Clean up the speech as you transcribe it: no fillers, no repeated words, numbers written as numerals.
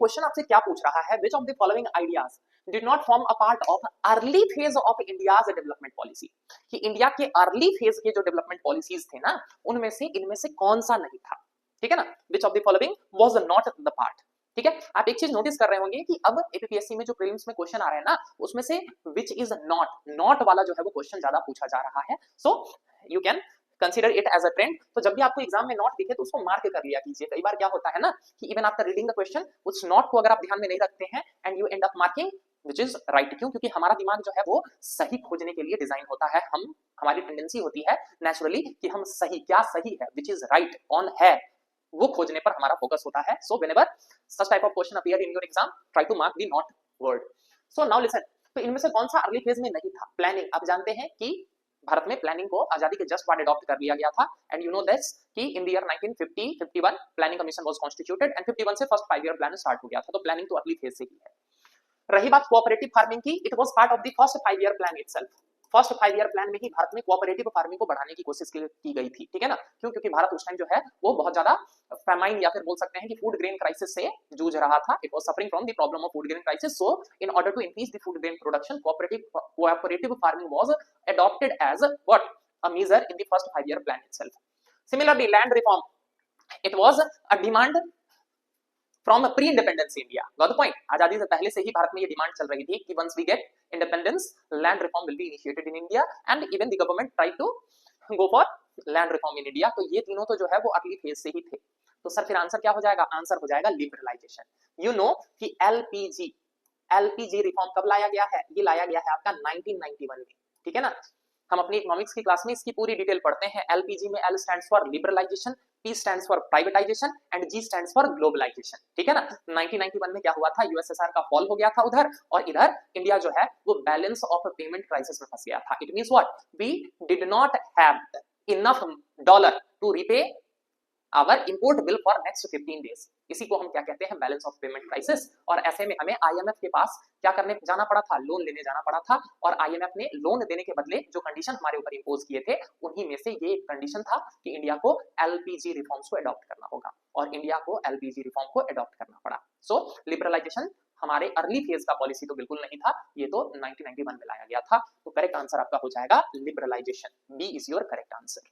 Question आपसे क्या पूछ रहा है, which of the following ideas did not form a part of early phase of India's development policy, कि इंडिया के अर्ली फेज के जो डेवलपमेंट पॉलिसीज थे ना उनमें से इनमें से कौन सा नहीं था, ठीक है ना, which of the following was not the part. ठीक है, आप एक चीज नोटिस कर रहे होंगे कि अब एपीपीएससी में जो प्रीलिम्स में क्वेश्चन आ रहे हैं ना उसमें से विच इज नॉट वाला जो है वो क्वेश्चन ज्यादा पूछा जा रहा है। So you can consider it as a trend. तो जब भी आपको एग्जाम में नॉट दिखे तो उसको मार्क कर लिया कीजिए। कई बार क्या होता है ना कि even after reading the question उस नॉट को अगर आप ध्यान में नहीं रखते हैं and you and up marking which is right. क्यों? क्योंकि हमारा दिमाग जो है वो सही खोजने के लिए डिजाइन होता है। हमारी टेंडेंसी होती है नेचुरली कि हम सही, क्या सही है, विच इज राइट, कौन है, वो खोजने पर हमारा फोकस होता है। So whenever such type of question appear in your exam, try to mark the not word. So now listen, तो इनमें से कौन सा अर्ली फेज में नहीं था? प्लानिंग। आप जानते हैं कि भारत में प्लानिंग को आजादी के जस्ट बाद अडॉप्ट कर लिया गया था एंड यू नो दैट्स कि in the year 1950-51 planning commission was constituted and 51 से फर्स्ट 5 ईयर प्लान स्टार्ट हो गया था। तो प्लानिंग तो अर्ली फेज से ही है। रही बात कोऑपरेटिव फार्मिंग की, it was part of the first 5 year plan itself. First 5 year plan में ही भारत में कोऑपरेटिव फार्मिंग को बढ़ाने की कोशिश की गई थी, ठीक है ना। क्यों? क्योंकि भारत उस टाइम जो है वो बहुत ज्यादा फैमाइन या फिर बोल सकते हैं कि फूड ग्रेन क्राइसिस से जूझ रहा था। It was suffering from the problem of food grain crisis. So in order to increase the food grain production, cooperative farming was adopted as what a measure in the first 5 year plan itself. Similarly, land reform, it was a demand from pre independence India. Got the point? आजादी से पहले से ही भारत में ये demand चल रही थी कि once we get independence land reform will be initiated in India and even the government try to go for land reform in India. तो ये तीनों तो जो है वो अर्ली फेज से ही थे। तो सर फिर आंसर क्या हो जाएगा? आंसर हो जाएगा लिबरलाइजेशन। यू नो कि एलपीजी रिफॉर्म कब लाया गया है? ये लाया गया है आपका 1991 में, ठीक है ना। हम अपनी इकोनॉमिक्स की क्लास में इसकी पूरी डिटेल पढ़ते हैं। एलपीजी में L stands for liberalisation, P stands for privatization and G stands for globalization, ठीक है ना। 1991 में क्या हुआ था? यूएसएसआर का फॉल हो गया था उधर, और इधर इंडिया जो है वो बैलेंस ऑफ पेमेंट क्राइसिस में फंस गया था। It means what? We did not have enough dollar to repay our import bill for next 15 days. इसी को हम क्या कहते हैं? Balance of payment crisis. और ऐसे में हमें आईएमएफ के पास क्या करने जाना पड़ा था? लोन लेने जाना पड़ा था। और आईएमएफ ने लोन देने के बदले जो कंडीशन हमारे ऊपर इंपोज किए थे उन्हीं में से ये एक कंडीशन था कि इंडिया को एलपीजी रिफॉर्म्स को अडॉप्ट करना होगा, और इंडिया को एलपीजी रिफॉर्म को अडॉप्ट करना पड़ा। सो लिबरलाइजेशन हमारे अर्ली फेज का पॉलिसी तो बिल्कुल नहीं था, ये तो 1991 में लाया गया था। तो करेक्ट आंसर आपका हो जाएगा liberalisation. B is your correct answer.